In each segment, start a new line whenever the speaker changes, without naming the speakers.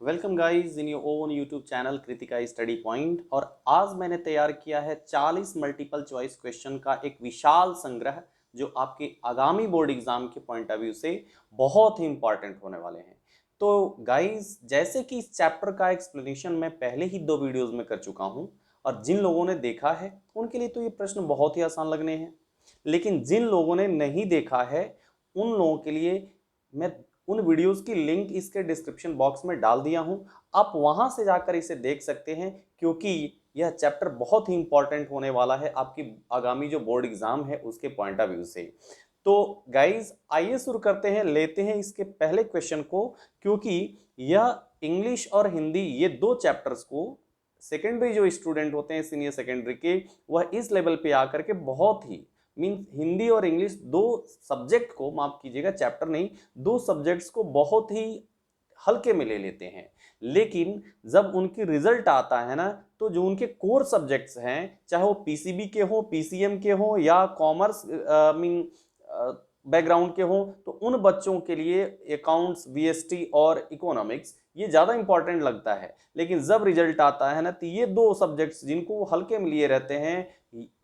Welcome guys in your own YouTube channel Kritika study point. और आज मैंने तैयार किया है 40 मल्टीपल चॉइस क्वेश्चन का एक विशाल संग्रह जो आपके आगामी बोर्ड एग्जाम के पॉइंट ऑफ व्यू से बहुत ही इंपॉर्टेंट होने वाले हैं। तो गाइस, जैसे कि इस चैप्टर का एक्सप्लेनेशन मैं पहले ही 2 वीडियोस में कर चुका हूं और जिन लोगों ने देखा है उनके लिए तो ये प्रश्न बहुत ही आसान लगने हैं, लेकिन जिन लोगों ने नहीं देखा है उन लोगों के लिए मैं उन वीडियोस की लिंक इसके डिस्क्रिप्शन बॉक्स में डाल दिया हूं। आप वहां से जाकर इसे देख सकते हैं, क्योंकि यह चैप्टर बहुत ही इंपॉर्टेंट होने वाला है आपकी आगामी जो बोर्ड एग्जाम है उसके पॉइंट ऑफ व्यू से। तो गाइज, आइए शुरू करते हैं, लेते हैं इसके पहले क्वेश्चन को, क्योंकि यह इंग्लिश और हिंदी ये 2 चैप्टर्स को सेकेंडरी जो स्टूडेंट होते हैं सीनियर सेकेंडरी के, वह इस लेवल पे आकर के बहुत ही मीन हिंदी और इंग्लिश 2 सब्जेक्ट को, माफ कीजिएगा चैप्टर नहीं, 2 सब्जेक्ट्स को बहुत ही हल्के में ले लेते हैं। लेकिन जब उनकी रिजल्ट आता है ना, तो जो उनके कोर सब्जेक्ट्स हैं, चाहे वो पीसीबी के हो, पीसीएम के हो या कॉमर्स मीन बैकग्राउंड के हो, तो उन बच्चों के लिए अकाउंट्स, बीएसटी और इकोनॉमिक्स ये ज़्यादा इंपॉर्टेंट लगता है। लेकिन जब रिजल्ट आता है ना, तो ये 2 सब्जेक्ट्स जिनको वो हल्के में लिए रहते हैं,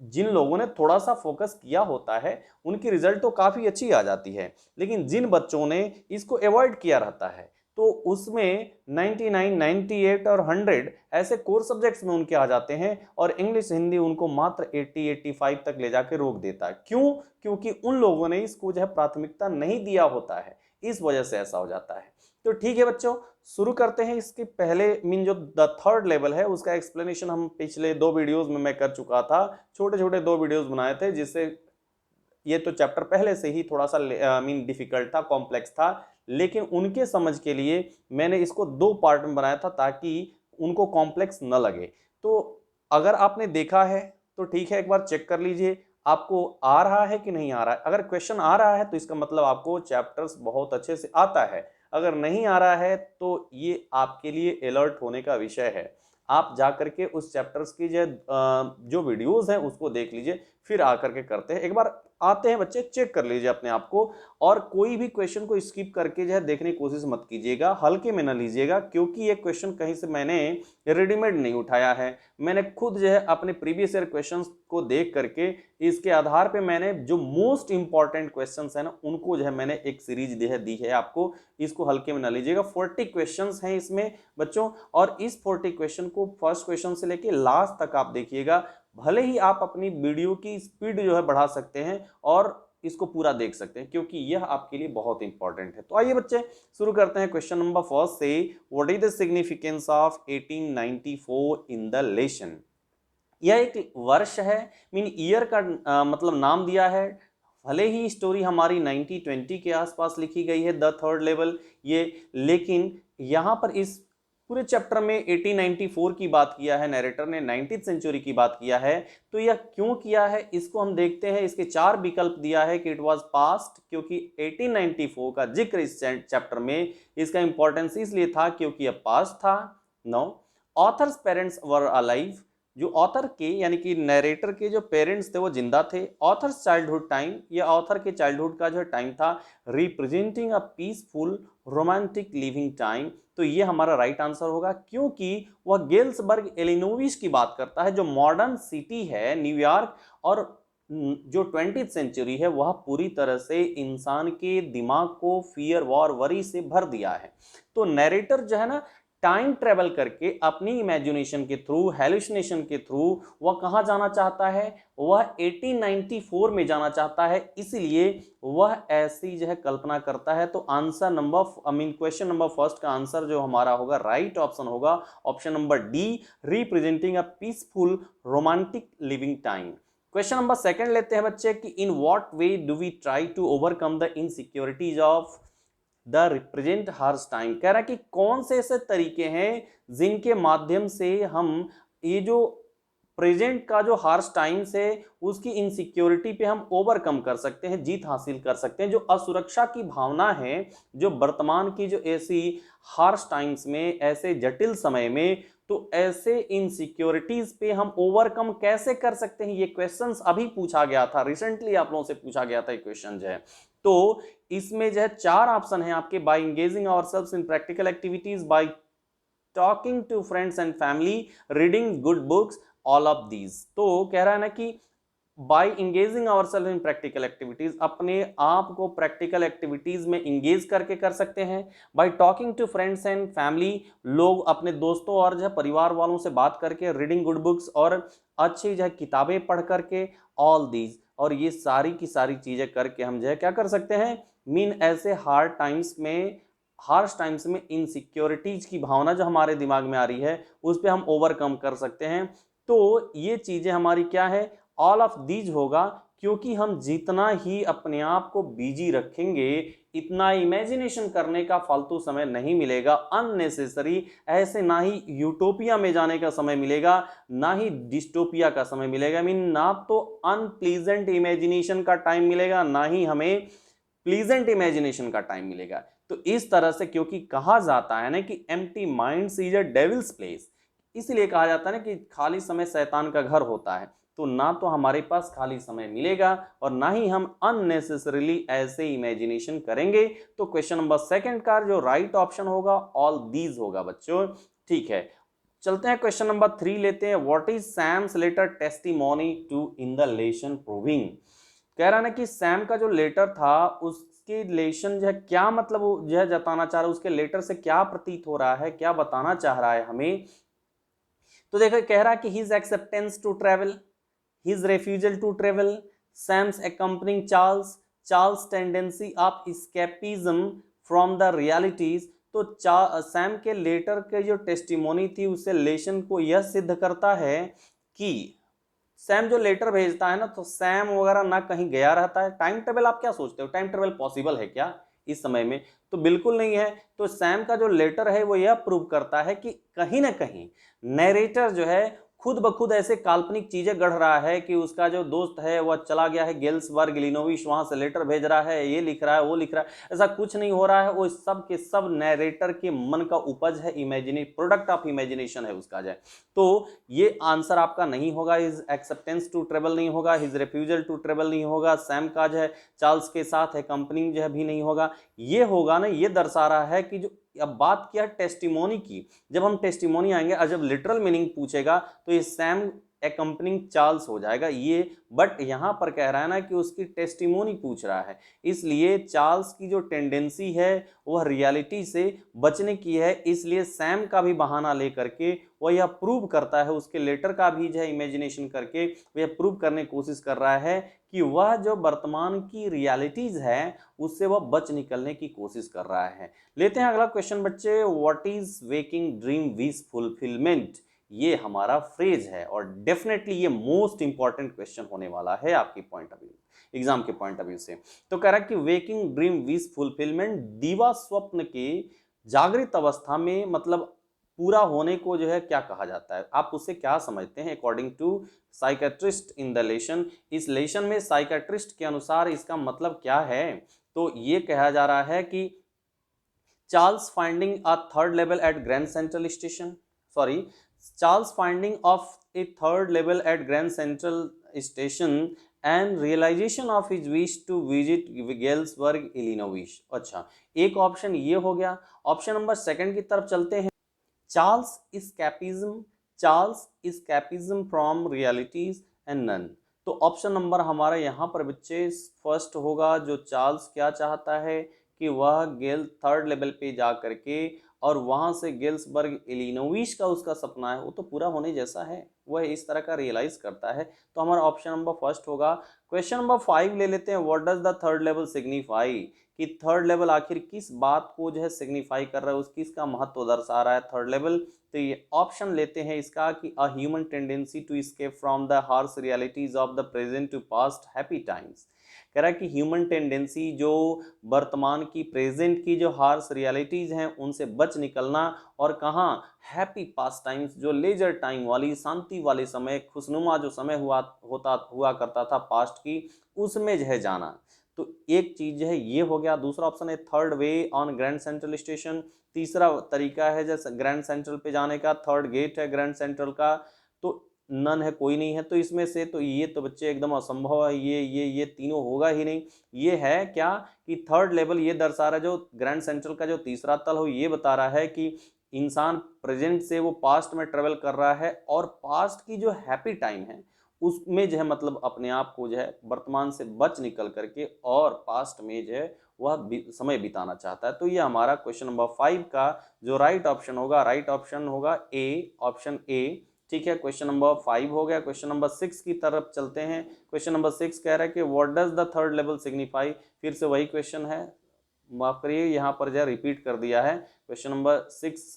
जिन लोगों ने थोड़ा सा फोकस किया होता है उनकी रिजल्ट तो काफ़ी अच्छी आ जाती है। लेकिन जिन बच्चों ने इसको अवॉइड किया रहता है, तो उसमें 99, 98 और 100 ऐसे कोर सब्जेक्ट्स में उनके आ जाते हैं और इंग्लिश हिंदी उनको मात्र 80, 85 तक ले जाके रोक देता है। क्यों? क्योंकि उन लोगों ने इसको जो है प्राथमिकता नहीं दिया होता है, इस वजह से ऐसा हो जाता है। तो ठीक है बच्चों, शुरू करते हैं। इसके पहले मीन जो द थर्ड लेवल है उसका एक्सप्लेनेशन हम पिछले 2 वीडियोस में मैं कर चुका था। छोटे छोटे 2 वीडियोस बनाए थे, जिससे ये तो चैप्टर पहले से ही थोड़ा सा मीन डिफिकल्ट था, कॉम्प्लेक्स था, लेकिन उनके समझ के लिए मैंने इसको 2 पार्ट में बनाया था ताकि उनको कॉम्प्लेक्स न लगे। तो अगर आपने देखा है तो ठीक है, एक बार चेक कर लीजिए आपको आ रहा है कि नहीं आ रहा है। अगर क्वेश्चन आ रहा है तो इसका मतलब आपको चैप्टर्स बहुत अच्छे से आता है। अगर नहीं आ रहा है तो ये आपके लिए अलर्ट होने का विषय है। आप जा करके उस चैप्टर्स की जो वीडियोस हैं उसको देख लीजिए, फिर आकर के करते हैं। एक बार आते हैं बच्चे, चेक कर लीजिए अपने आप को, और कोई भी क्वेश्चन को स्किप करके जो है देखने की कोशिश मत कीजिएगा, हल्के में ना लीजिएगा, क्योंकि ये क्वेश्चन कहीं से मैंने रेडीमेड नहीं उठाया है। मैंने खुद जो है अपने प्रीवियस ईयर क्वेश्चंस को देख करके इसके आधार पे मैंने जो मोस्ट इंपॉर्टेंट क्वेश्चंस है ना उनको जो है मैंने एक सीरीज दी है आपको। इसको हल्के में ना लीजिएगा। 40 क्वेश्चंस हैं इसमें बच्चों, और इस 40 क्वेश्चन को फर्स्ट क्वेश्चन से लेके लास्ट तक आप देखिएगा। भले ही आप अपनी वीडियो की स्पीड जो है बढ़ा सकते हैं और इसको पूरा देख सकते हैं, क्योंकि यह आपके लिए बहुत इंपॉर्टेंट है। तो आइए बच्चे, शुरू करते हैं क्वेश्चन नंबर फर्स्ट से। What is the significance of 1894 in the lesson? यह एक वर्ष है, मीन ईयर का मतलब नाम दिया है। भले ही स्टोरी हमारी 1920 के आसपास लिखी गई है, द थर्ड लेवल ये, लेकिन यहाँ पर इस पूरे चैप्टर में 1894 की बात किया है नैरेटर ने, 19th सेंचुरी की बात किया है। तो यह क्यों किया है इसको हम देखते हैं। इसके 4 विकल्प दिया है कि इट वाज पास्ट, क्योंकि 1894 का जिक्र इस चैप्टर में, इसका इंपॉर्टेंस इसलिए था क्योंकि यह पास्ट था। No, authors parents were alive, जो ऑथर के यानी कि नरेटर के जो पेरेंट्स थे वो जिंदा थे। ऑथर्स चाइल्डहुड टाइम, ये ऑथर के चाइल्डहुड का जो टाइम था। Representing a peaceful romantic living time, तो ये हमारा राइट आंसर होगा, क्योंकि वह गेल्सबर्ग इलिनोइस की बात करता है, जो मॉडर्न सिटी है न्यूयॉर्क, और जो 20th सेंचुरी है वह पूरी तरह से इंसान के दिमाग को फियर, वॉर, वरी से भर दिया है। तो नरेटर जो है ना, टाइम ट्रेवल करके अपनी इमेजिनेशन के थ्रू, हेलुसिनेशन के थ्रू वह कहाँ जाना चाहता है, वह 1894 में जाना चाहता है, इसलिए वह ऐसी जो है कल्पना करता है। तो answer number question number first का आंसर जो हमारा होगा, राइट ऑप्शन होगा option number D, representing a peaceful romantic living time. Question number second लेते हैं बच्चे कि in what way do we try to overcome the insecurities of the represent harsh time. कह रहा है कि कौन से ऐसे तरीके हैं जिनके माध्यम से हम ये जो प्रेजेंट का जो हार्स टाइम्स है उसकी इनसिक्योरिटी पे हम ओवरकम कर सकते हैं, जीत हासिल कर सकते हैं। जो असुरक्षा की भावना है, जो वर्तमान की जो ऐसी हार्स टाइम्स में, ऐसे जटिल समय में, तो ऐसे इनसिक्योरिटीज पे हम ओवरकम कैसे कर सकते हैं, ये क्वेश्चंस अभी पूछा गया था, रिसेंटली आप लोगों से पूछा गया था ये क्वेश्चन जो है। तो इसमें जो है 4 ऑप्शन है आपके, by engaging ourselves in practical activities, by talking to friends and family, reading good books, all of these. तो कह रहा है ना कि by engaging ourself in practical activities, अपने आप को प्रैक्टिकल एक्टिविटीज में इंगेज करके कर सकते हैं। By talking to friends and family, लोग अपने दोस्तों और जो है परिवार वालों से बात करके, रीडिंग गुड बुक्स, और अच्छी जो है किताबें पढ़ करके, ऑल दीज, और ये सारी की सारी चीजें करके हम जो है क्या कर सकते हैं, मीन ऐसे हार्ड टाइम्स में, हार्श टाइम्स में इनसिक्योरिटीज की भावना जो हमारे दिमाग में आ रही है उस पर हम ओवरकम कर सकते हैं। तो ये चीजें हमारी क्या है, ऑल ऑफ दीज होगा, क्योंकि हम जितना ही अपने आप को बिजी रखेंगे इतना इमेजिनेशन करने का फालतू समय नहीं मिलेगा, अननेसेसरी, ऐसे ना ही यूटोपिया में जाने का समय मिलेगा ना ही डिस्टोपिया का समय मिलेगा। मीन ना तो अनप्लीजेंट इमेजिनेशन का टाइम मिलेगा ना ही हमें प्लीजेंट इमेजिनेशन का टाइम मिलेगा। तो इस तरह से, क्योंकि कहा जाता है ना कि empty minds is a devils place, इसलिए कहा जाता है ना कि खाली समय शैतान का घर होता है। तो ना तो हमारे पास खाली समय मिलेगा और ना ही हम अननेसेसरीली ऐसे इमेजिनेशन करेंगे। तो क्वेश्चन नंबर सेकंड का जो राइट ऑप्शन होगा ऑल दीज होगा बच्चों। ठीक है, चलते हैं क्वेश्चन नंबर 3 लेते हैं। What is Sam's letter testimony to in the lesson proving. कह रहा है ना कि सैम का जो लेटर था उसके लेशन जो है क्या मतलब जो है जताना चाह रहा है, उसके लेटर से क्या प्रतीत हो रहा है, क्या बताना चाह रहा है हमें। तो देखो, कह रहा है कि his acceptance to travel, his refusal to travel, Sam's accompanying Charles, Charles' tendency of escapism from the realities। तो सैम के लेटर के जो टेस्टिमोनी थी उससे लेशन को यह सिद्ध करता है कि सैम जो लेटर भेजता है ना, तो सैम वगैरह ना कहीं गया रहता है। टाइम टेबल आप क्या सोचते हो, टाइम टेबल पॉसिबल है क्या इस समय में? तो बिल्कुल नहीं है। तो सैम का जो लेटर है वो यह प्रूव करता है कि कहीं ना कहीं नरेटर जो है खुद ब खुद ऐसे काल्पनिक चीजें गढ़ रहा है कि उसका जो दोस्त है वह चला गया है गेल्सबर्ग इलिनोइस, वहां से लेटर भेज रहा है, ये लिख रहा है वो लिख रहा है। ऐसा कुछ नहीं हो रहा है, वो सब के सब नरेटर के मन का उपज है, इमेजिनी प्रोडक्ट ऑफ इमेजिनेशन है उसका जो। तो ये आंसर आपका नहीं होगा, हिज एक्सेप्टेंस टू ट्रेवल नहीं होगा, हिज रिफ्यूजल टू ट्रेवल नहीं होगा, सैम का जो है चार्ल्स के साथ है कंपनी जो है भी नहीं होगा। ये होगा ना, ये दर्शा रहा है कि जो अब बात किया टेस्टिमोनी की, जब हम टेस्टिमोनी आएंगे और जब लिटरल मीनिंग पूछेगा तो ये सैम एकम्पनिंग चार्ल्स हो जाएगा ये। बट यहां पर कह रहा है ना कि उसकी टेस्टिमोनी पूछ रहा है, इसलिए चार्ल्स की जो टेंडेंसी है वह रियलिटी से बचने की है, इसलिए सैम का भी बहाना लेकर के वह यह प्रूव करता है, उसके लेटर का भी जो है इमेजिनेशन करके वह प्रूव करने की कोशिश कर रहा है कि वह जो वर्तमान की रियलिटीज है उससे वह बच निकलने की कोशिश कर रहा है। लेते हैं अगला क्वेश्चन बच्चे। What is waking dream wish fulfilment, ये हमारा फ्रेज है और डेफिनेटली ये मोस्ट इंपॉर्टेंट क्वेश्चन होने वाला है आपकी पॉइंट ऑफ व्यू, एग्जाम के पॉइंट ऑफ व्यू से। तो कह रहा है कि वेकिंग ड्रीम विश फुलफिलमेंट, दीवा स्वप्न के जागृत अवस्था में मतलब पूरा होने को जो है क्या कहा जाता है, आप उससे क्या समझते हैं according to psychiatrist in the lesson. इस लेशन में साइकेट्रिस्ट के अनुसार इसका मतलब क्या है? तो ये कहा जा रहा है कि Charles finding a third level at Grand Central Station, sorry, Charles finding of a third level at Grand Central Station and realization of his wish to visit Galesburg, Illinois। अच्छा, एक ऑप्शन ये हो गया। ऑप्शन नंबर सेकंड की तरफ चलते हैं। Charles escapism, Charles escapism from realities and none. तो ऑप्शन नंबर हमारा यहाँ पर बच्चे फर्स्ट होगा, जो चार्ल्स क्या चाहता है कि वह गेल थर्ड लेवल पे जा करके और वहां से गेल्सबर्ग इलिनोइस का उसका सपना है वो तो पूरा होने जैसा है, वह इस तरह का रियलाइज करता है। तो हमारा ऑप्शन नंबर फर्स्ट होगा। क्वेश्चन नंबर 5 ले लेते हैं। What does the third level signify, कि थर्ड लेवल आखिर किस बात को जो है सिग्निफाई कर रहा है, उस किसका महत्व दर्शा रहा है थर्ड लेवल। तो ये ऑप्शन लेते हैं इसका कि a human tendency to escape from the harsh realities of the present to past happy times. कह रहा है कि ह्यूमन टेंडेंसी जो वर्तमान की प्रेजेंट की जो हार्श रियलिटीज हैं उनसे बच निकलना और कहाँ हैप्पी पास्ट टाइम्स, जो लेजर टाइम वाली शांति वाले समय, खुशनुमा जो समय हुआ करता था पास्ट की, उसमें जो है जाना। तो एक चीज है ये हो गया। दूसरा ऑप्शन है third way on grand Central station, तीसरा तरीका है जैसे ग्रैंड सेंट्रल पे जाने का, थर्ड गेट है ग्रैंड सेंट्रल का। तो नन है, कोई नहीं है। तो इसमें से तो ये तो बच्चे एकदम असंभव है, ये तीनों होगा ही नहीं। ये है क्या कि थर्ड लेवल ये दर्शा रहा है, जो ग्रैंड सेंट्रल का जो तीसरा तल हो ये बता रहा है कि इंसान प्रेजेंट से वो पास्ट में ट्रेवल कर रहा है और पास्ट की जो हैप्पी टाइम है उसमें जो है मतलब अपने आप को जो है वर्तमान से बच निकल करके और पास्ट में जो है वह समय बिताना चाहता है। तो ये हमारा क्वेश्चन नंबर 5 का जो राइट ऑप्शन होगा ए, ऑप्शन ए। ठीक है, क्वेश्चन नंबर 5 हो गया। क्वेश्चन नंबर 6 की तरफ चलते हैं। क्वेश्चन नंबर 6 कह रहा है कि what does the third level signify. फिर से वही क्वेश्चन है, माफ करिए यहाँ पर जो रिपीट कर दिया है। Question number 6।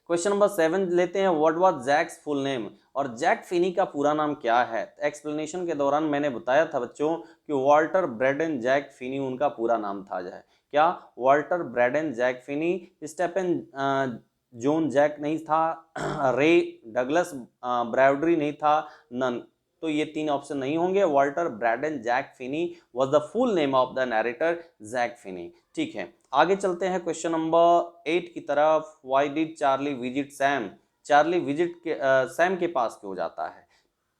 क्वेश्चन नंबर 7 लेते हैं, what was Jack's full name. और जैक फिनी का पूरा नाम क्या है। एक्सप्लेनेशन के दौरान मैंने बताया था बच्चों कि वॉल्टर ब्रैडन जैक फिनी उनका पूरा नाम था जो है क्या, Walter Braden Jack Finney. Stephen John Jack नहीं था, रे डगलस ब्राउडरी नहीं था, नन। तो ये 3 ऑप्शन नहीं होंगे। Walter Braden Jack Finney was the full name of the narrator Jack Finney. ठीक है, आगे चलते हैं क्वेश्चन नंबर 8 की तरफ। Why did Charlie visit Sam. Charlie visit के सैम के पास क्यों जाता है।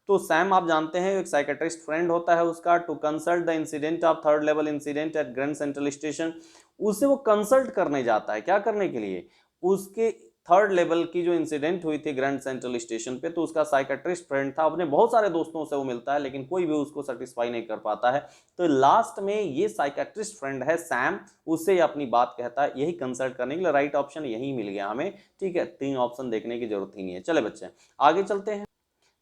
तो सैम आप जानते हैं एक साइकेट्रिस्ट फ्रेंड होता है उसका, to consult the incident of third level incident at Grand Central station. उसे वो कंसल्ट करने जाता है, क्या करने के लिए, उसके थर्ड लेवल की जो इंसिडेंट हुई थी ग्रैंड सेंट्रल स्टेशन पे। तो उसका साइकेट्रिस्ट फ्रेंड था, अपने बहुत सारे दोस्तों से वो मिलता है लेकिन कोई भी उसको सेटिस्फाई नहीं कर पाता है। तो लास्ट में ये साइकेट्रिस्ट फ्रेंड है सैम, उससे अपनी बात कहता है, यही कंसल्ट करने के लिए। राइट ऑप्शन यही मिल गया हमें। ठीक है, 3 ऑप्शन देखने की जरूरत ही नहीं है। चले बच्चे आगे चलते हैं।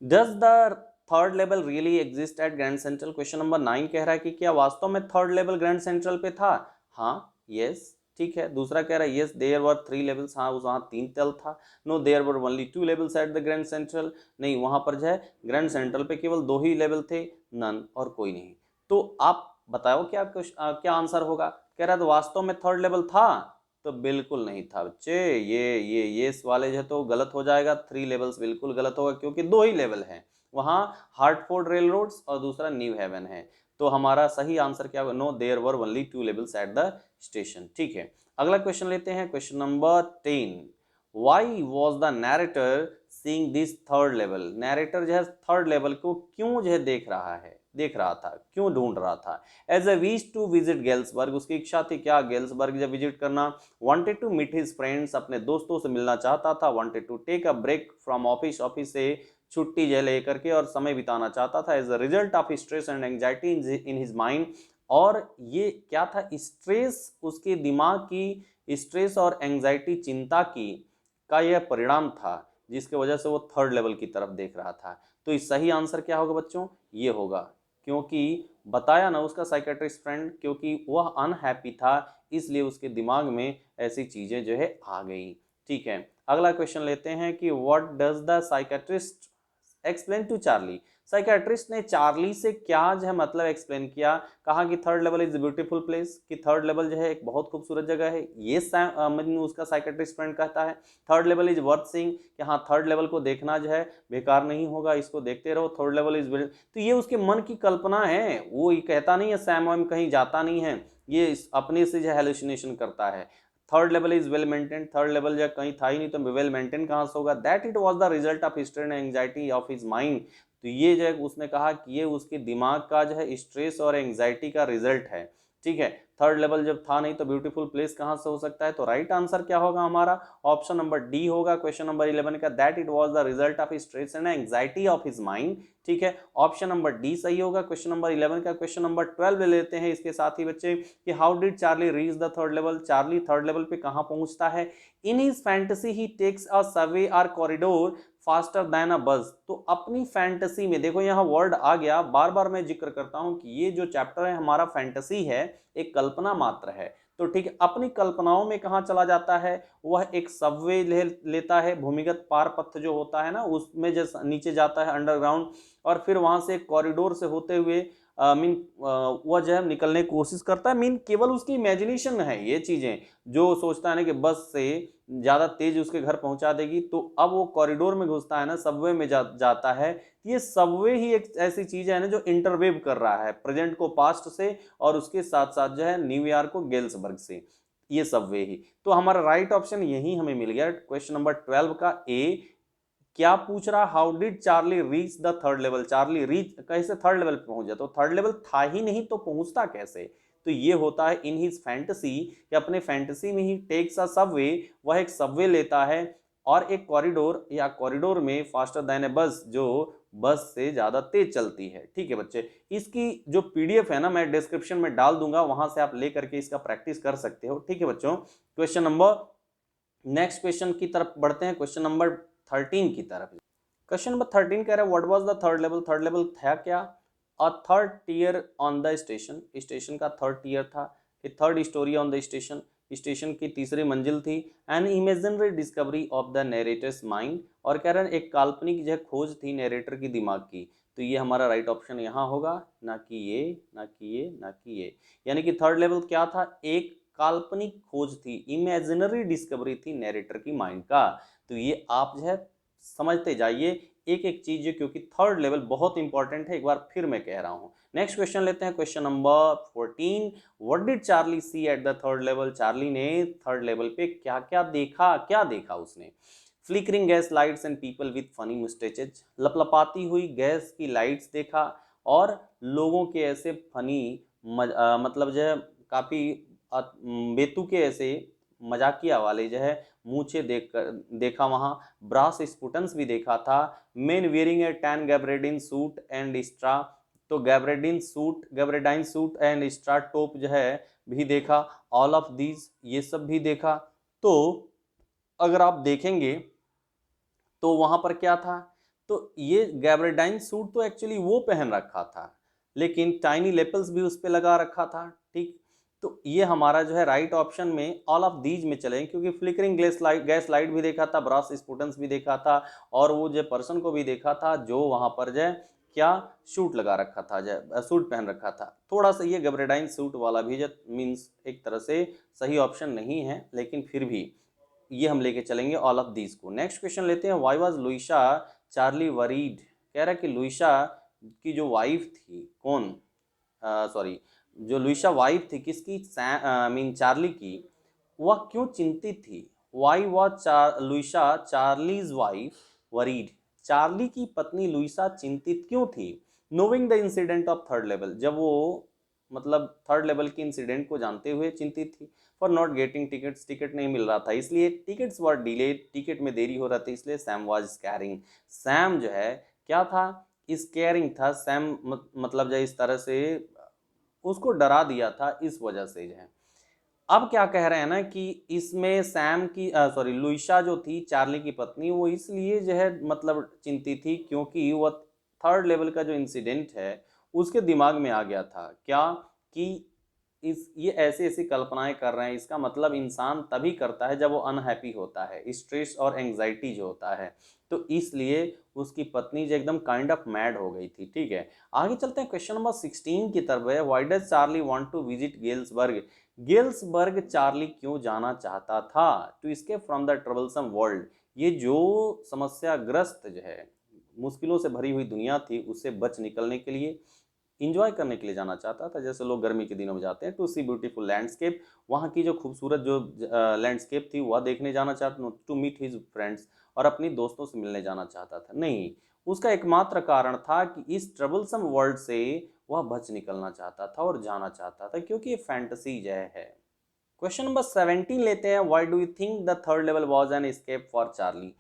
Does the third level really exist at Grand central. Question number 9 कह रहा है कि क्या वास्तव में थर्ड लेवल ग्रैंड सेंट्रल पे था। हाँ, यस। ठीक है, दूसरा कह रहा है यस देयर वर 3 लेवल्स। हाँ, वहां 3 तल था। No there were only 2 levels at the Grand Central. नहीं, वहां पर जो है ग्रैंड सेंट्रल पे केवल 2 ही लेवल थे, नन और कोई नहीं। तो आप बताओ क्या क्या आंसर होगा। कह रहा है तो वास्तव में थर्ड लेवल था, तो बिल्कुल नहीं था बच्चे। ये इस वाले जो है तो गलत हो जाएगा। 3 लेवल्स बिल्कुल गलत होगा क्योंकि 2 ही लेवल हैं वहां, हार्टफोर्ड रेल रोड्स और दूसरा न्यू हेवन है। तो हमारा सही आंसर क्या होगा, no there were only 2 levels at the station. ठीक है, अगला क्वेश्चन लेते हैं, question number 10। Why was the narrator seeing this third level. Narrator जो है थर्ड लेवल को क्यों जो है देख रहा था, क्यों ढूंढ रहा था। As a wish to visit Galesburg, उसकी इच्छा थी क्या गेल्सबर्ग जब विजिट करना। Wanted to meet his friends, अपने दोस्तों से मिलना चाहता था। Wanted to take a break from office, office से छुट्टी जो लेकर के और समय बिताना चाहता था। As a result of stress and anxiety in his mind. और ये क्या था, स्ट्रेस उसके दिमाग की, स्ट्रेस और एंजाइटी चिंता की का यह परिणाम था जिसके वजह से वो थर्ड लेवल की तरफ देख रहा था। तो इस सही आंसर क्या होगा बच्चों, ये होगा। क्योंकि बताया ना उसका साइकेट्रिस्ट फ्रेंड, क्योंकि वह अनहैप्पी था इसलिए उसके दिमाग में ऐसी चीजें जो है आ गई। ठीक है, अगला क्वेश्चन लेते हैं कि what does the psychiatrist explain to Charlie. Psychiatrist ने चार्ली से क्या जो है मतलब एक्सप्लेन किया। कहा कि third level is beautiful place, कि थर्ड लेवल जो है एक बहुत खूबसूरत जगह है। ये उसका साइकेट्रिस्ट फ्रेंड कहता है। Third level is worth seeing, कि हाँ थर्ड लेवल को देखना जो है बेकार नहीं होगा, इसको देखते रहो। थर्ड लेवल इज, तो ये उसके मन की कल्पना है, वो ये कहता नहीं है सैम वैम कहीं जाता नहीं है, ये अपने से जो है हेलुसिनेशन करता है। Third level is well maintain, third level जो कहीं था ही नहीं तो वेल मेंटेन कहाँ से होगा। That it was the result of stress and anxiety of his mind. तो ये जो है उसने कहा कि ये उसके दिमाग का जो है स्ट्रेस और एंजाइटी का रिजल्ट है। ठीक है, थर्ड लेवल जब था नहीं तो ब्यूटीफुल प्लेस कहां से हो सकता है। तो राइट आंसर क्या होगा हमारा, ऑप्शन नंबर डी होगा क्वेश्चन नंबर 11 का, that it was the result of stress and anxiety of his mind. ठीक है, ऑप्शन नंबर डी सही होगा क्वेश्चन नंबर 11 का। क्वेश्चन नंबर 12 ले लेते हैं इसके साथ ही बच्चे कि how did Charlie reach the third level. Charlie third level पे कहां पहुंचता है। इन हिज फैंटेसी ही टेक्स अ सबवे और corridor faster than a bus. तो अपनी फैंटेसी में, देखो यहाँ वर्ड आ गया, बार बार मैं जिक्र करता हूं कि ये जो चैप्टर है हमारा फैंटेसी है, एक कल्पना मात्र है। तो ठीक है, अपनी कल्पनाओं में कहाँ चला जाता है, वह एक सबवे लेता है, भूमिगत पार पथ जो होता है ना उसमें जैसे नीचे जाता है अंडरग्राउंड, और फिर वहां से कॉरिडोर से होते हुए मीन वह जो है निकलने की कोशिश करता है। मीन केवल उसकी इमेजिनेशन है ये चीजें, जो सोचता है ना कि बस से ज्यादा तेज उसके घर पहुंचा देगी। तो अब वो कॉरिडोर में घुसता है ना, सबवे में जाता है। ये सबवे ही एक ऐसी चीज है ना जो इंटरवेव कर रहा है प्रेजेंट को पास्ट से, और उसके साथ साथ जो है न्यूयॉर्क को गेल्सबर्ग से, ये सबवे ही। तो हमारा राइट ऑप्शन यही हमें मिल गया क्वेश्चन नंबर 12 का ए। क्या पूछ रहा, how did Charlie reach the third level. Charlie reach कैसे थर्ड लेवल पे पहुंच जाए, तो थर्ड लेवल था ही नहीं तो पहुंचता कैसे। तो ये होता है इन हिज फैंटेसी, कि अपने फैंटेसी में ही टेक्स अ सबवे, वह एक सबवे लेता है, और एक कॉरिडोर या कॉरिडोर में फास्टर देन ए बस, जो बस से ज्यादा तेज चलती है। ठीक है बच्चे, इसकी जो पीडीएफ है ना मैं डिस्क्रिप्शन में डाल दूंगा, वहां से आप लेकर के इसका प्रैक्टिस कर सकते हो। ठीक है बच्चों, क्वेश्चन नंबर नेक्स्ट क्वेश्चन की तरफ बढ़ते हैं, क्वेश्चन नंबर 13 की तरफ। क्वेश्चन नंबर 13 कह रहा है what was the third level. Third level था क्या? A third tier on the station, station का थर्ड टियर था। A third storey on the station, station की तीसरी मंजिल थी। An imaginary discovery of the narrator's mind, और कह रहे हैं एक काल्पनिक जो खोज थी नरेटर की दिमाग की। तो ये हमारा राइट ऑप्शन यहाँ होगा, ना कि ये, ना कि ये, ना कि ये। यानी कि थर्ड लेवल क्या था? एक काल्पनिक खोज थी, इमेजिनरी डिस्कवरी थी नरेटर की माइंड का। तो ये आप जो है समझते जाइए एक एक चीज, क्योंकि थर्ड लेवल बहुत इंपॉर्टेंट है, एक बार फिर मैं कह रहा हूं। नेक्स्ट क्वेश्चन लेते हैं, question number 14। What did Charlie see at the third level. Charlie ने थर्ड लेवल पे क्या क्या देखा? क्या देखा उसने? Flickering gas lights and people with funny moustaches, लपलपाती हुई गैस की लाइट्स देखा, और लोगों के ऐसे फनी मतलब जो है काफी बेतुके ऐसे मजाकिया वाले जो है मूछे देखा वहां। ब्रास स्पुटन्स भी देखा था। Men wearing a tan gabardine suit and straw, तो गैब्रेडाइन सूट एंड स्ट्रा टोप जो है भी देखा। ऑल ऑफ दीज, ये सब भी देखा। तो अगर आप देखेंगे तो वहां पर क्या था? तो ये गैब्रेडाइन सूट तो एक्चुअली वो पहन रखा था, लेकिन टाइनी लेपल्स भी उस पर लगा रखा था। ठीक, तो ये हमारा जो है राइट ऑप्शन में ऑल ऑफ दीज में चलेंगे, क्योंकि फ्लिकरिंग गैस लाइट भी देखा था, ब्रास स्पुटन्स भी देखा था, और वो जो पर्सन को भी देखा था जो वहां पर जो क्या सूट लगा रखा था, जो सूट पहन रखा था। थोड़ा सा ये गैब्रेडाइन सूट वाला भी जो मीन्स एक तरह से सही ऑप्शन नहीं है, लेकिन फिर भी ये हम लेके चलेंगे ऑल ऑफ दीज को। नेक्स्ट क्वेश्चन लेते हैं, why was Louisa Charlie worried. कह रहा है कि लुइसा की जो वाइफ थी, कौन, सॉरी, जो लुइसा वाइफ थी किसकी, मीन चार्ली की, वह क्यों चिंतित थी? Why was Louisa Charlie's wife worried, Charlie की पत्नी लुइसा चिंतित क्यों थी? Knowing the incident of third level, जब वो मतलब थर्ड लेवल के इंसिडेंट को जानते हुए चिंतित थी। For not getting tickets, ticket नहीं मिल रहा था इसलिए, टिकट्स वर डिलेड, टिकट में देरी हो रहा था इसलिए। सैम वाज स्कैरिंग, सैम जो है क्या था? स्कैरिंग था। सैम मतलब जो इस तरह से उसको डरा दिया था, इस वजह से जो है। अब क्या कह रहे हैं ना कि इसमें सैम की सॉरी लुइसा जो थी चार्ली की पत्नी, वो इसलिए जो है मतलब चिंतित थी क्योंकि वह थर्ड लेवल का जो इंसिडेंट है उसके दिमाग में आ गया था। क्या कि इस ये ऐसी ऐसी कल्पनाएं कर रहे हैं, इसका मतलब इंसान तभी करता है जब वो अनहैप्पी होता है, स्ट्रेस और एंग्जाइटी जो होता है। तो इसलिए उसकी पत्नी जो एकदम काइंड ऑफ मैड हो गई थी। ठीक है, आगे चलते हैं, क्वेश्चन नंबर 16 की तरफ है। Why does Charlie want to visit Galesburg. Galesburg Charlie क्यों जाना चाहता था? To escape from the troublesome world, ये जो समस्याग्रस्त जो है मुश्किलों से भरी हुई दुनिया थी उससे बच निकलने के लिए, इंजॉय करने के लिए जाना चाहता था, जैसे लोग गर्मी के दिनों में जाते हैं। टू सी ब्यूटीफुल लैंडस्केप, वहाँ की जो खूबसूरत जो लैंडस्केप थी वह देखने जाना चाहता। टू मीट हिज फ्रेंड्स, और अपनी दोस्तों से मिलने जाना चाहता था। नहीं, उसका एकमात्र कारण था कि इस ट्रबलसम वर्ल्ड से वह बच निकलना चाहता था और जाना चाहता था, क्योंकि ये फैंटेसी जय है। क्वेश्चन नंबर 17 लेते हैं, why do you think the third level was an escape for Charlie.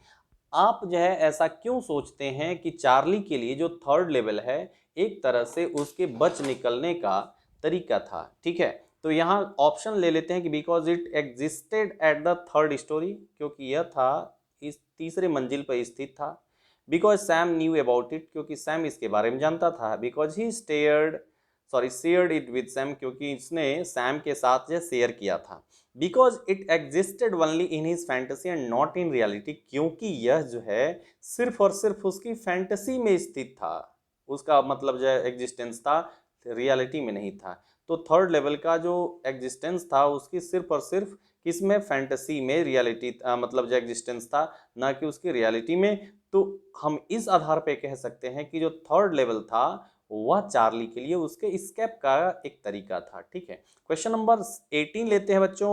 आप जो है ऐसा क्यों सोचते हैं कि चार्ली के लिए जो थर्ड लेवल है एक तरह से उसके बच निकलने का तरीका था? ठीक है, तो यहाँ ऑप्शन ले लेते हैं कि because it existed eight the third story, क्योंकि यह था इस तीसरे मंजिल पर स्थित था। Because Sam knew about it, क्योंकि सैम इसके बारे में जानता था। Because he shared it with Sam, क्योंकि इसने सैम के साथ जो शेयर किया था। Because it existed only in his fantasy and not in reality, क्योंकि यह जो है सिर्फ और सिर्फ उसकी फैंटेसी में स्थित था, उसका मतलब जो एग्जिस्टेंस था रियलिटी में नहीं था। तो थर्ड लेवल का जो एग्जिस्टेंस था उसकी सिर्फ और सिर्फ किसमें, फैंटेसी में, रियलिटी मतलब जो एग्जिस्टेंस था, ना कि उसकी रियलिटी में। तो हम इस आधार पे कह सकते हैं कि जो थर्ड लेवल था वह चार्ली के लिए उसके स्केप का एक तरीका था। ठीक है, क्वेश्चन नंबर 18 लेते हैं बच्चों,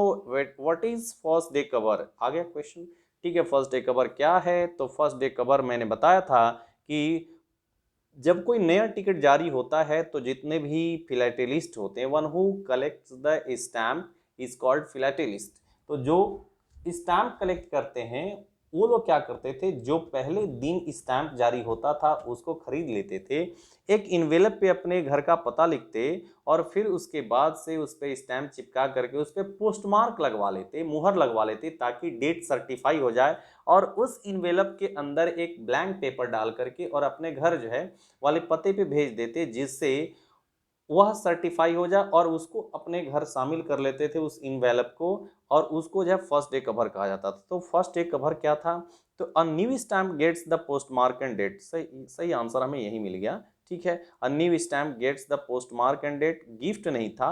what is first day cover. आ गया क्वेश्चन। ठीक है, फर्स्ट डे कवर क्या है? तो फर्स्ट डे कवर मैंने बताया था कि जब कोई नया टिकट जारी होता है तो जितने भी फिलाटेलिस्ट होते हैं, one who collects the stamp is called philatelist. तो जो स्टैम्प कलेक्ट करते हैं वो लोग क्या करते थे, जो पहले दिन स्टैम्प जारी होता था उसको खरीद लेते थे, एक इन्वेलप पे अपने घर का पता लिखते और फिर उसके बाद से उस पर स्टैम्प चिपका करके उस पर पोस्ट मार्क लगवा लेते, मुहर लगवा लेते, ताकि डेट सर्टिफाई हो जाए और उस इन्वेलप के अंदर एक ब्लैंक पेपर डाल करके और अपने घर जो है वाले पते पे भेज देते, जिससे वह सर्टिफाई हो जाए और उसको अपने घर शामिल कर लेते थे उस इनवेलप को, और उसको जो है फर्स्ट डे कवर कहा जाता था। तो फर्स्ट डे कवर क्या था, तो a new stamp gets the postmark and date, सही सही आंसर हमें यही मिल गया। ठीक है, a new stamp gets the postmark and date, gift नहीं था,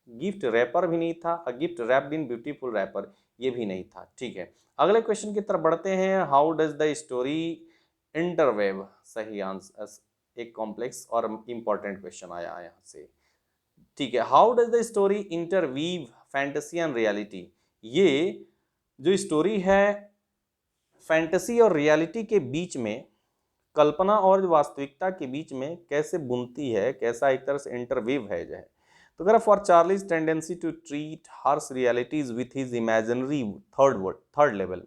गिफ्ट रैपर भी नहीं था, a gift wrapped in beautiful wrapper ये भी नहीं था। ठीक है, अगले क्वेश्चन की तरफ बढ़ते हैं। हाउ डज द स्टोरी इंटरवेव, सही आंसर, एक कॉम्प्लेक्स और इंपॉर्टेंट क्वेश्चन आया है यहाँ से। ठीक है, how does the story interview fantasy and reality, ये जो स्टोरी है फैंटेसी और रियलिटी के बीच में, कल्पना और वास्तविकता के बीच में कैसे बुनती है, कैसा एक तरह से इंटरवीव है जो है। तो अगर for Charlie's tendency to treat harsh realities with his imaginary third level,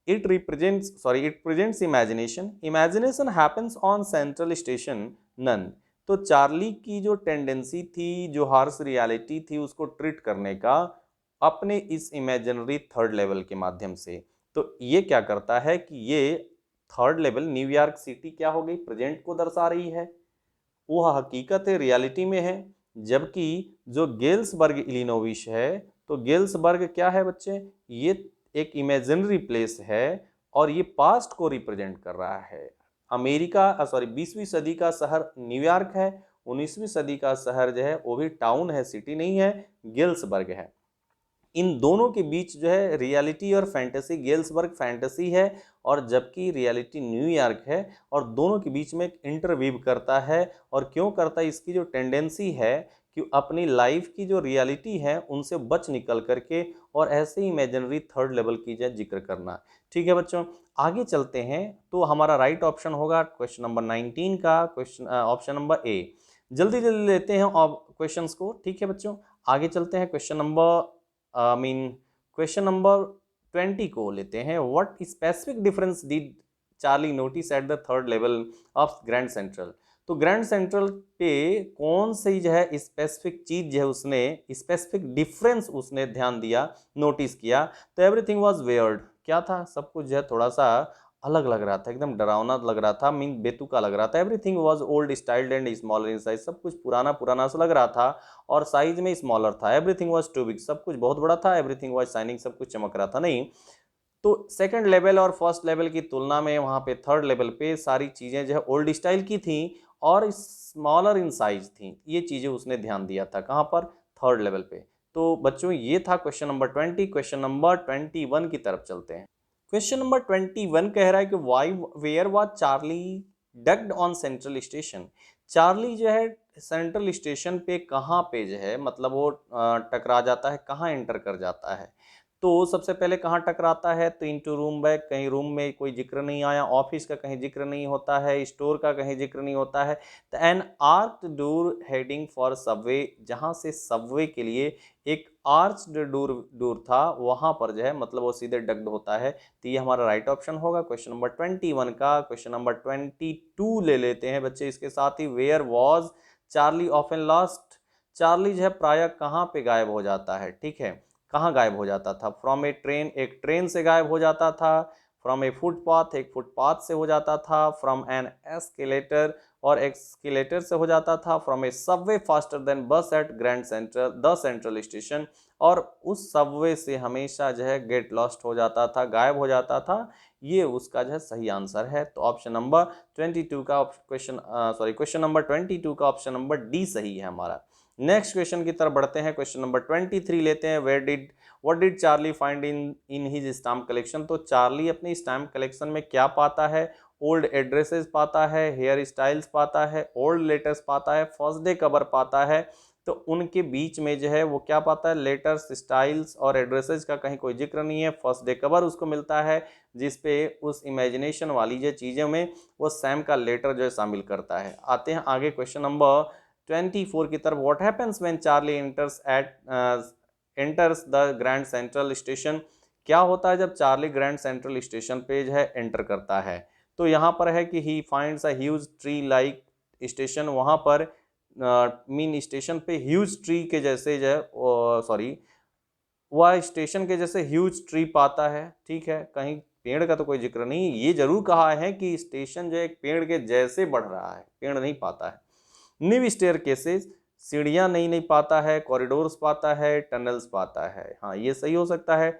it presents imagination happens on central station none। तो चार्ली की जो टेंडेंसी थी, जो हार्श रियलिटी थी उसको ट्रीट करने का, अपने इस इमेजिनरी थर्ड लेवल के माध्यम से, तो ये क्या करता है कि ये थर्ड लेवल न्यूयॉर्क सिटी क्या हो गई, प्रेजेंट को दर्शा रही है, वो हकीकत है रियलिटी में है। जबकि जो गेल्सबर्ग इलिनोविस है, तो गेल्सबर्ग क्या है बच्चे, ये एक इमेजिनरी प्लेस है और ये पास्ट को रिप्रेजेंट कर रहा है। अमेरिका 20वीं सदी का शहर न्यूयॉर्क है, 19वीं सदी का शहर जो है वो भी टाउन है, सिटी नहीं है, गेल्सबर्ग है। इन दोनों के बीच जो है रियलिटी और फैंटेसी, गेल्सबर्ग फैंटेसी है और जबकि रियलिटी न्यूयॉर्क है, और दोनों के बीच में एक इंटरवीव करता है। और क्यों करता है, इसकी जो टेंडेंसी है कि अपनी लाइफ की जो रियलिटी है उनसे बच निकल करके और ऐसे ही इमेजिनरी थर्ड लेवल की जो जिक्र करना। ठीक है बच्चों, आगे चलते हैं। तो हमारा राइट ऑप्शन होगा क्वेश्चन नंबर 19 का, क्वेश्चन ऑप्शन नंबर ए। जल्दी जल्दी लेते हैं क्वेश्चंस को। ठीक है बच्चों, आगे चलते हैं क्वेश्चन नंबर क्वेश्चन नंबर 20 को लेते हैं। What specific difference did Charlie notice eight the third level of grand central. तो ग्रैंड सेंट्रल पे कौन सी जो है स्पेसिफिक चीज जो है उसने, स्पेसिफिक डिफरेंस उसने ध्यान दिया, नोटिस किया। तो एवरीथिंग वाज वेयर्ड, क्या था, सब कुछ जो है थोड़ा सा अलग लग रहा था, एकदम डरावना लग रहा था, मीन बेतुका लग रहा था। Everything was old styled and smaller in size, सब कुछ पुराना पुराना सा लग रहा था और साइज में स्मॉलर था। एवरीथिंग वाज टू बिग, सब कुछ बहुत बड़ा था। एवरीथिंग वाज शाइनिंग, सब कुछ चमक रहा था। नहीं, तो सेकंड लेवल और फर्स्ट लेवल की तुलना में वहां पे थर्ड लेवल पे सारी चीजें जो है ओल्ड स्टाइल की थी और स्मॉलर इन साइज थी। ये चीजें उसने ध्यान दिया था कहां पर, थर्ड लेवल पे। तो बच्चों ये था क्वेश्चन नंबर 20। क्वेश्चन नंबर 21 की तरफ चलते हैं। क्वेश्चन नंबर 21 कह रहा है कि why where was Charlie ducked on central station. चार्ली जो है सेंट्रल स्टेशन पे कहाँ पे जो है, मतलब वो टकरा जाता है, कहाँ एंटर कर जाता है। तो सबसे पहले कहाँ टकराता है, तो इनटू रूम बैग, कहीं रूम में कोई जिक्र नहीं आया, ऑफिस का कहीं जिक्र नहीं होता है, स्टोर का कहीं जिक्र नहीं होता है। तो an arched door heading for subway, जहाँ से सबवे के लिए एक आर्च्ड डोर था, वहां पर जो है मतलब वो सीधे डक्ड होता है। तो ये हमारा राइट ऑप्शन होगा क्वेश्चन नंबर 21 का। क्वेश्चन नंबर 22 ले लेते हैं बच्चे इसके साथ ही। Where was Charlie often lost, Charlie जो है प्रायः कहाँ पे गायब हो जाता है। ठीक है, कहाँ गायब हो जाता था, फ्रॉम ए ट्रेन, एक ट्रेन से गायब हो जाता था, फ्रॉम ए फुटपाथ, एक फुटपाथ से हो जाता था, फ्रॉम एन एस्केलेटर, और एस्केलेटर से हो जाता था, from a subway faster than bus at Grand Central the central station, और उस सबवे से हमेशा जो है गेट लॉस्ट हो जाता था, गायब हो जाता था। ये उसका जो है सही आंसर है। तो ऑप्शन नंबर 22 का क्वेश्चन नंबर 22 का ऑप्शन नंबर डी सही है हमारा। नेक्स्ट क्वेश्चन की तरफ बढ़ते हैं। क्वेश्चन नंबर 23 लेते हैं। What did Charlie find in his stamp collection. तो चार्ली अपनी स्टैम्प कलेक्शन में क्या पाता है, ओल्ड एड्रेसेस पाता है, हेयर स्टाइल्स पाता है, ओल्ड लेटर्स पाता है, फर्स्ट डे कवर पाता है, तो उनके बीच में जो है वो क्या पाता है, लेटर्स, स्टाइल्स और एड्रेसेस का कहीं कोई जिक्र नहीं है। फर्स्ट डे कवर उसको मिलता है जिसपे उस इमेजिनेशन वाली जो चीज़ों में वो सैम का लेटर जो है शामिल करता है। आते हैं आगे क्वेश्चन नंबर 24 की तरफ। What happens when Charlie enters the Grand Central station. क्या होता है जब चार्ली ग्रैंड सेंट्रल स्टेशन पे जो है एंटर करता है। तो यहाँ पर है कि he finds a huge tree like station. वहाँ पर मीन स्टेशन पे ह्यूज ट्री के जैसे जो है, सॉरी, वह स्टेशन के जैसे ह्यूज ट्री पाता है। ठीक है, कहीं पेड़ का तो कोई जिक्र नहीं, ये जरूर कहा है कि स्टेशन जो है एक पेड़ के जैसे बढ़ रहा है, पेड़ नहीं पाता है। न्यू स्टेयर केसेस, सीढ़ियां नई नहीं पाता है, कॉरिडोर्स पाता है, टनल्स पाता है। हाँ, ये सही हो सकता है।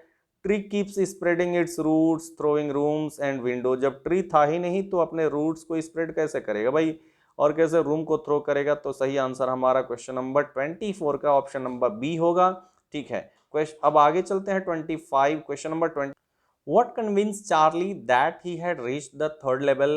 Tree keeps spreading its roots throwing rooms and window. जब ट्री था ही नहीं तो अपने रूट्स को स्प्रेड कैसे करेगा भाई, और कैसे रूम को थ्रो करेगा। तो सही आंसर हमारा क्वेश्चन नंबर 24 का ऑप्शन नंबर बी होगा। ठीक है, क्वेश्चन अब आगे चलते हैं 25, question number 20। What convinced Charlie that he had reached the third level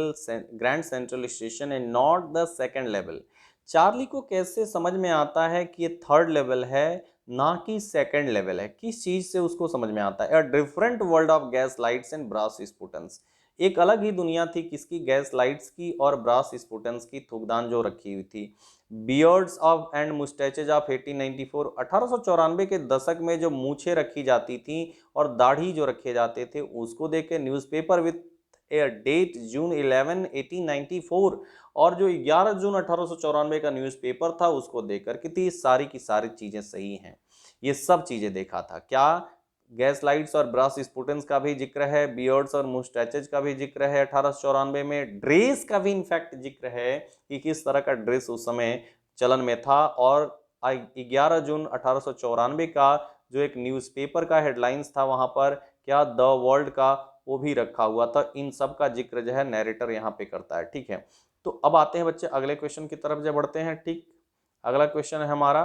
Grand Central Station and not the second level? Charlie को कैसे समझ में आता है कि ये थर्ड लेवल है ना कि सेकंड लेवल है, किस चीज से उसको समझ में आता है। A different world of gas lights and brass spittoons. एक अलग ही दुनिया थी किसकी, गैस लाइट्स की और ब्रास स्पुटन्स की, थूकदान जो रखी हुई थी। Beards of and moustaches of 1894। 1894 के दशक में जो मूछें रखी जाती थी और दाढ़ी जो रखे जाते थे उसको देख के newspaper with a date June 11 1894, और जो 11 जून 1894 का न्यूज़पेपर था उसको देखकर कि सारी की सारी चीज़ें सही हैं। ये सब चीज़ें देखा था। क्या, गैस लाइट्स और ब्रास स्पुटन्स का भी जिक्र है, बियर्ड्स और मुस्टैचेज का भी जिक्र है 1894 में, ड्रेस का भी इनफैक्ट जिक्र है कि किस तरह का ड्रेस उस समय चलन में था, और 11 जून 1894 का जो एक न्यूज़पेपर का हेडलाइंस था वहां पर क्या, द वर्ल्ड का, वो भी रखा हुआ था। इन सब का जिक्र जो है नैरेटर यहाँ पे करता है। ठीक है, तो अब आते हैं बच्चे अगले क्वेश्चन की तरफ जब बढ़ते हैं। ठीक, अगला क्वेश्चन है हमारा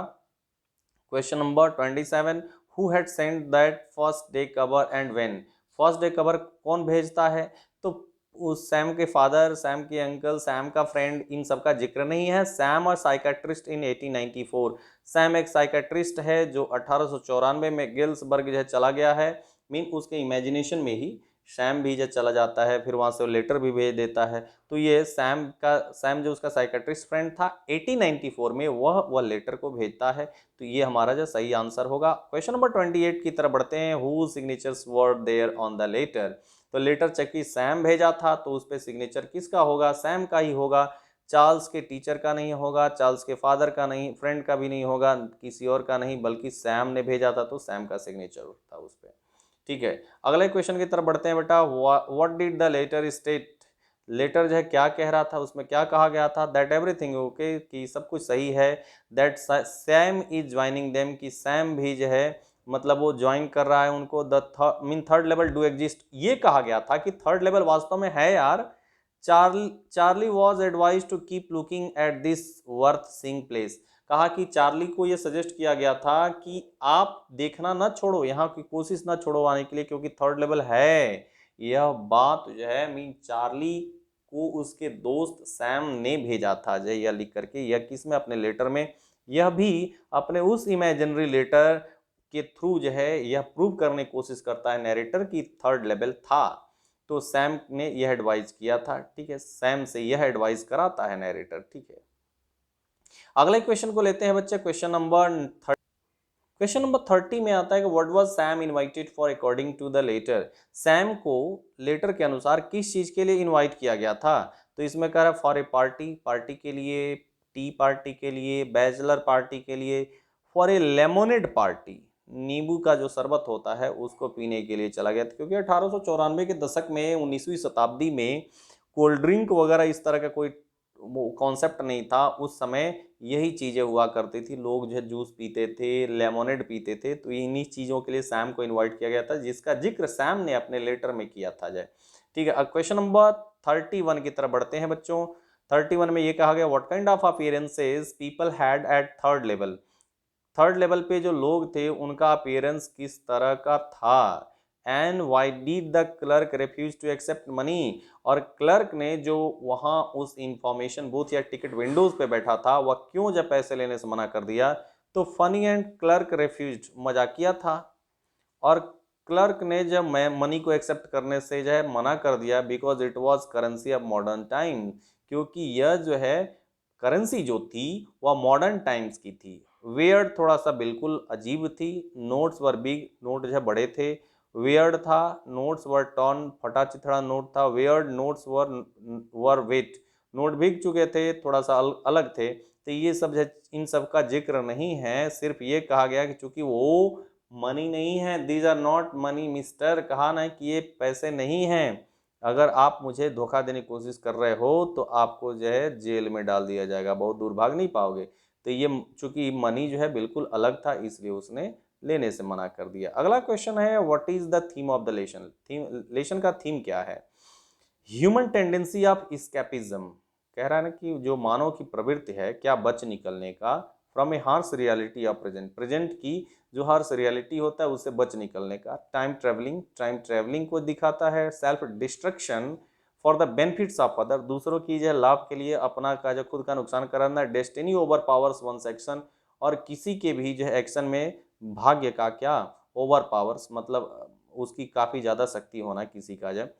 question number 27। Who had sent that first day cover and when. First day cover कौन भेजता है, तो उस सैम के फादर, सैम के अंकल, सैम का फ्रेंड, इन सब का जिक्र नहीं है। सैम और साइकेट्रिस्ट इन 1894। सैम एक साइकेट्रिस्ट है जो 1894 में गिल्सबर्ग जो है चला गया है। मीन उसके इमेजिनेशन में ही सैम भी जब चला जाता है, फिर वहां से वो लेटर भी भेज देता है। तो ये सैम जो उसका साइकेट्रिस्ट फ्रेंड था 1894 में, वह लेटर को भेजता है। तो ये हमारा जो सही आंसर होगा। क्वेश्चन नंबर 28 की तरफ बढ़ते हैं। Who signatures were there on the letter. तो लेटर चक्की सैम भेजा था तो उस पर सिग्नेचर किसका होगा, सैम का ही होगा। चार्ल्स के टीचर का नहीं होगा, चार्ल्स के फादर का नहीं, फ्रेंड का भी नहीं होगा, किसी और का नहीं, बल्कि सैम ने भेजा था तो सैम का सिग्नेचर था उस पर। ठीक है, अगले क्वेश्चन की तरफ बढ़ते हैं बेटा। What did the letter state. Letter जो है क्या कह रहा था, उसमें क्या कहा गया था, दैट एवरीथिंग ओके, कि सब कुछ सही है। That Sam is joining them, कि सैम भी जो है मतलब वो ज्वाइन कर रहा है उनको। The third level do exist, ये कहा गया था कि थर्ड लेवल वास्तव में है यार। Charlie was advise to keep looking at this worth seeing place. कहा कि चार्ली को यह सजेस्ट किया गया था कि आप देखना ना छोड़ो, यहाँ की कोशिश ना छोड़ो आने के लिए, क्योंकि थर्ड लेवल है। यह बात जो है मीन चार्ली को उसके दोस्त सैम ने भेजा था जो यह लिख करके, यह किस में, अपने लेटर में। यह भी अपने उस इमेजिनरी लेटर के थ्रू जो है यह प्रूव करने की कोशिश करता है नैरेटर की थर्ड लेवल था। तो सैम ने यह एडवाइस किया था। ठीक है, सैम से यह एडवाइस कराता है नैरेटर। ठीक है, अगले क्वेश्चन को लेते हैं बच्चे। क्वेश्चन नंबर 30 में आता है कि what was Sam invited for according to the letter. Sam को लेटर के अनुसार किस चीज के लिए इनवाइट किया गया था। तो इसमें कह रहा है फॉर ए पार्टी, पार्टी के लिए, टी पार्टी के लिए, बैचलर पार्टी के लिए, फॉर ए लेमोनेड पार्टी, नींबू का जो शरबत होता है उसको पीने के लिए चला गया था। क्योंकि 1894 के दशक में 19वीं शताब्दी में कोल्ड ड्रिंक वगैरह इस तरह का कोई कॉन्सेप्ट नहीं था। उस समय यही चीज़ें हुआ करती थी, लोग जो है जूस पीते थे, लेमोनेड पीते थे। तो इन्हीं चीज़ों के लिए सैम को इनवाइट किया गया था, जिसका जिक्र सैम ने अपने लेटर में किया था जय। ठीक है, अब क्वेश्चन नंबर 31 की तरफ बढ़ते हैं बच्चों। 31 में ये कहा गया what kind of appearances people had at third level. Third level पे जो लोग थे उनका अपीयरेंस किस तरह का था। And why did the clerk refuse to accept money. और क्लर्क ने जो वहां उस इंफॉर्मेशन बूथ या टिकट विंडोज पे बैठा था वह क्यों जब पैसे लेने से मना कर दिया। तो फनी एंड क्लर्क रेफ्यूज, मजाकिया था, और क्लर्क ने जब मैं मनी को एक्सेप्ट करने से जो है मना कर दिया, because it was currency of modern time, क्योंकि यह जो है करेंसी जो थी वह मॉडर्न टाइम्स की थी। वियर्ड थोड़ा सा बिल्कुल अजीब थी। नोट्स वर बिग, नोट जो है बड़े थे। वियर्ड था, नोट्स वर टॉर्न, फटा चिथड़ा नोट था। वियर्ड नोट्स वर वेट, नोट भीग चुके थे, थोड़ा सा अलग थे। तो ये सब इन सब का जिक्र नहीं है, सिर्फ ये कहा गया कि चूंकि वो मनी नहीं है, these are not money mister, कहा ना कि ये पैसे नहीं हैं, अगर आप मुझे धोखा देने की कोशिश कर रहे हो तो आपको जो है जेल में डाल दिया जाएगा, बहुत दूर भाग नहीं पाओगे। तो ये चूंकि मनी जो है बिल्कुल अलग था, इसलिए उसने लेने से मना कर दिया। अगला क्वेश्चन है, what is the theme of the lesson, lesson का थीम क्या है? ह्यूमन टेंडेंसी ऑफ स्कैपिज्म, कह रहा है ना कि जो मानव की प्रवृत्ति है क्या बच निकलने का, from A harsh reality of present, present की जो हार्श रियलिटी होता है उससे बच निकलने का। टाइम ट्रेवलिंग, टाइम ट्रेवलिंग को दिखाता है। Self destruction for the benefits of other, दूसरों की जो लाभ के लिए अपना का जो खुद का नुकसान कराना। Destiny overpowers one's action, और किसी के भी जो है एक्शन में भाग्य का क्या ओवर पावर्स, मतलब उसकी काफ़ी ज़्यादा शक्ति होना किसी का जब।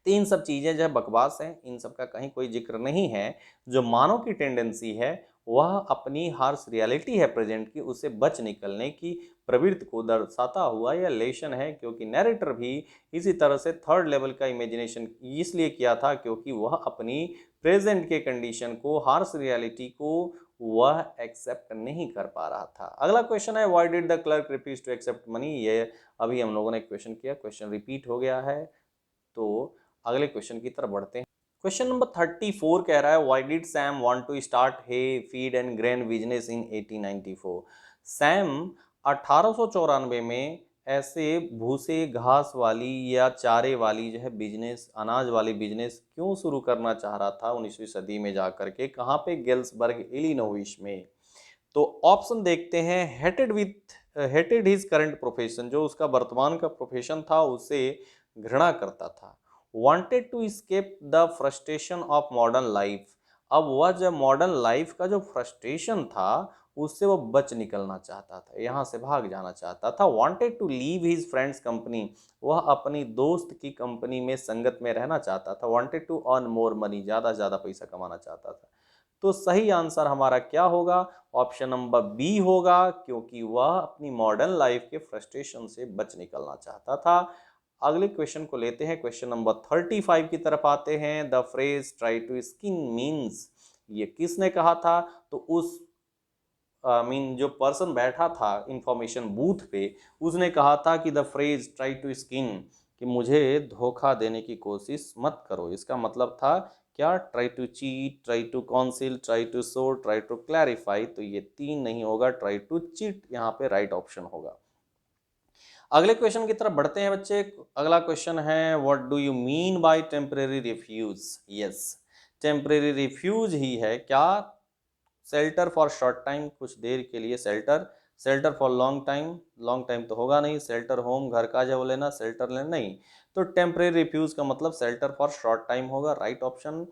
तो इन सब चीज़ें जो है बकवास हैं, इन सब का कहीं कोई जिक्र नहीं है। जो मानव की टेंडेंसी है वह अपनी हार्श रियलिटी है प्रेजेंट की, उससे बच निकलने की प्रवृत्ति को दर्शाता हुआ यह लेशन है। क्योंकि नैरेटर भी इसी तरह से थर्ड लेवल का इमेजिनेशन इसलिए किया था क्योंकि वह अपनी प्रेजेंट के कंडीशन को, हार्श रियलिटी को वह एक्सेप्ट नहीं कर पा रहा था। अगला क्वेश्चन है, why did the clerk refuse to accept money, ये अभी हम लोगों ने क्वेश्चन किया, क्वेश्चन रिपीट हो गया है। तो अगले क्वेश्चन की तरफ बढ़ते हैं। क्वेश्चन नंबर 34 कह रहा है, why did Sam want to start hay feed and grain business in 1894? Sam 1894 में ऐसे भूसे घास वाली या चारे वाली जो है बिजनेस, अनाज वाली बिजनेस क्यों शुरू करना चाह रहा था 19वीं सदी में जाकर के? कहाँ पे? गेल्सबर्ग इलिनोइस में। तो ऑप्शन देखते हैं, हेटेड हिज करंट प्रोफेशन, जो उसका वर्तमान का प्रोफेशन था उसे घृणा करता था। Wanted to escape the frustration of modern life, अब वह जब मॉडर्न लाइफ का जो फ्रस्ट्रेशन था उससे वो बच निकलना चाहता था, यहाँ से भाग जाना चाहता था। Wanted to leave his friends company, वह अपनी दोस्त की कंपनी में संगत में रहना चाहता था। Wanted to earn more money, ज़्यादा पैसा कमाना चाहता था। तो सही आंसर हमारा क्या होगा? ऑप्शन नंबर बी होगा, क्योंकि वह अपनी मॉडर्न लाइफ के फ्रस्ट्रेशन से बच निकलना चाहता था। अगले क्वेश्चन को लेते हैं, क्वेश्चन नंबर 35 की तरफ आते हैं। The phrase try to skin means, ये किसने कहा था? तो उस जो पर्सन बैठा था इंफॉर्मेशन बूथ पे, उसने कहा था कि the phrase try to skin, कि मुझे धोखा देने की कोशिश मत करो। इसका मतलब था क्या? Try to cheat, try to counsel, try to show, try to clarify. तो ये तीन नहीं होगा, ट्राई टू चीट यहाँ पे राइट ऑप्शन होगा। अगले क्वेश्चन की तरफ बढ़ते हैं बच्चे। अगला क्वेश्चन है, what do you mean by temporary refuge? Yes, temporary refuge ही है क्या? शेल्टर फॉर शॉर्ट टाइम, कुछ देर के लिए shelter. Shelter for long time, long time तो होगा नहीं। शेल्टर होम, घर का जब लेना, शेल्टर लेना नहीं। तो टेम्परेरी रिफ्यूज का मतलब शेल्टर फॉर शॉर्ट टाइम होगा, right option.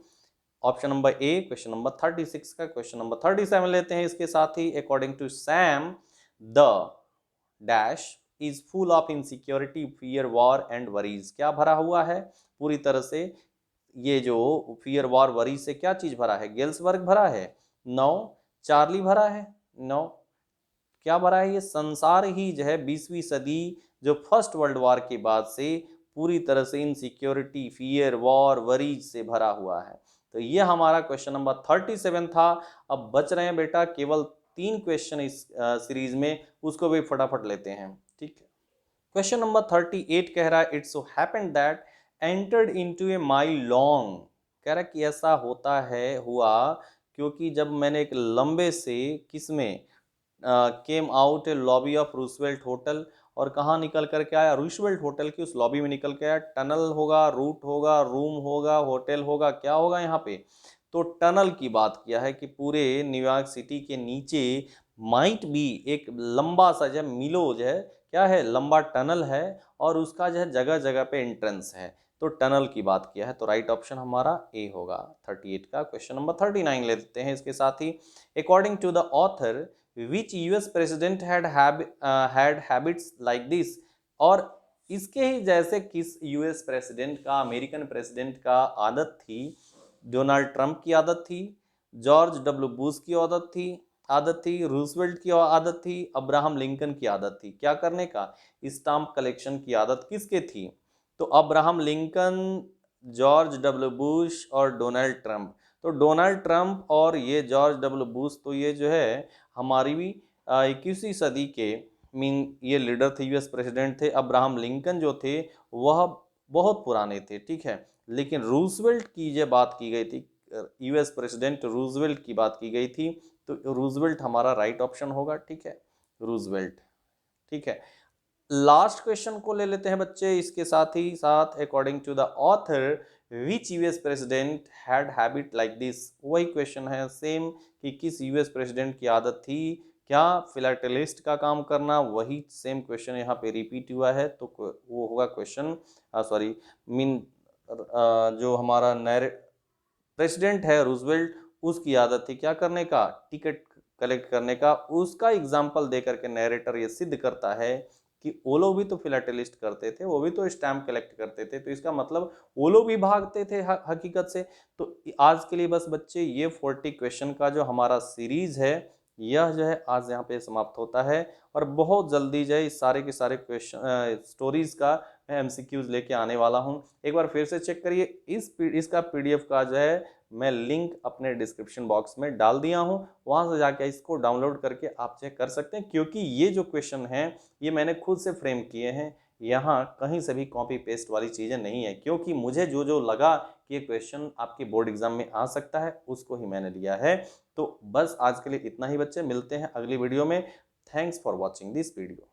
Option number A, question number 36 का। क्वेश्चन नंबर 37 लेते हैं इसके साथ ही। According to Sam the dash is full of insecurity, fear, war and worries, क्या भरा हुआ है पूरी तरह से? ये जो फियर, वॉर, वरीज से क्या चीज भरा है? गेल्सबर्ग भरा है? नो। चार्ली भरा है? नो। क्या भरा है? ये संसार ही जो है 20वीं सदी जो फर्स्ट वर्ल्ड वॉर के बाद से पूरी तरह से इनसिक्योरिटी, फियर, वॉर, वरीज से भरा हुआ है। तो ये हमारा क्वेश्चन नंबर 37 था। अब बच रहे हैं बेटा केवल 3 क्वेश्चन इस सीरीज में, उसको भी फटाफट लेते हैं, ठीक है। क्वेश्चन नंबर 38 कह रहा है, it's so happened that entered into A mile long, कह रहा है कि ऐसा होता है, हुआ क्योंकि जब मैंने एक लंबे से किसमें came out A lobby of Roosevelt hotel, और कहाँ निकल करके आया? रूसवेल्ट होटल की उस लॉबी में निकल के आया। टनल होगा, रूट होगा, रूम होगा, होटल होगा, क्या होगा यहाँ पे? तो टनल की बात किया है कि पूरे न्यूयॉर्क सिटी के नीचे माइट बी एक लंबा सा जो मिलो जो है, क्या है? लंबा टनल है, और उसका जो है जगह जगह पे एंट्रेंस है। तो टनल की बात किया है, तो राइट ऑप्शन हमारा ए होगा 38 का। क्वेश्चन नंबर 39 ले लेते हैं इसके साथ ही। According to the author which US president had habits like this, और इसके ही जैसे किस यूएस प्रेसिडेंट का, अमेरिकन प्रेसिडेंट का आदत थी? डोनाल्ड ट्रंप की आदत थी, जॉर्ज डब्ल्यू बुश की आदत थी, रूजवेल्ट की आदत थी, अब्राहम लिंकन की आदत थी। क्या करने का? स्टाम्प कलेक्शन की आदत किसके थी? तो Abraham Lincoln, George W Bush और डोनाल्ड ट्रंप। तो डोनाल्ड ट्रंप और ये जॉर्ज डब्ल्यू बुश, तो ये जो है हमारी भी 21वीं सदी के ये लीडर थे, यूएस प्रेसिडेंट थे। अब्राहम लिंकन जो थे वह बहुत पुराने थे, ठीक है। लेकिन रूजवेल्ट की ये बात की गई थी, यूएस प्रेसिडेंट रूजवेल्ट की बात की गई थी, तो रूजवेल्ट हमारा राइट ऑप्शन होगा, ठीक है, रूजवेल्ट, ठीक है। लास्ट क्वेश्चन को ले लेते हैं बच्चे इसके साथ ही साथ। According to the author which US president had habit like this, वही क्वेश्चन है सेम कि किस यूएस प्रेसिडेंट की आदत थी क्या? फिलाटेलिस्ट का काम करना। वही सेम क्वेश्चन यहाँ पे रिपीट हुआ है, तो वो होगा क्वेश्चन सॉरी मीन जो हमारा प्रेसिडेंट है रूजवेल्ट, उसकी आदत थी क्या करने का? टिकट कलेक्ट करने का। उसका एग्जाम्पल दे करके नैरेटर ये सिद्ध करता है कि वो लोग भी तो फिलाटेलिस्ट करते थे, वो भी तो स्टैम्प कलेक्ट करते थे, तो इसका मतलब वो लोग भी भागते थे हकीकत से। तो आज के लिए बस बच्चे ये 40 क्वेश्चन का जो हमारा सीरीज है, यह जो है आज यहाँ पे समाप्त होता है। और बहुत जल्दी जो है इस सारे के सारे क्वेश्चन स्टोरीज का मैं एमसीक्यूज लेके आने वाला हूँ। एक बार फिर से चेक करिए, इसका पीडीएफ का जो है मैं लिंक अपने डिस्क्रिप्शन बॉक्स में डाल दिया हूँ, वहां से जाके इसको डाउनलोड करके आप चेक कर सकते हैं। क्योंकि ये जो क्वेश्चन हैं ये मैंने खुद से फ्रेम किए हैं, यहाँ कहीं से भी कॉपी पेस्ट वाली चीज़ें नहीं है, क्योंकि मुझे जो जो लगा कि ये क्वेश्चन आपके बोर्ड एग्जाम में आ सकता है उसको ही मैंने लिया है। तो बस आज के लिए इतना ही बच्चे, मिलते हैं अगली वीडियो में। Thanks for watching this video.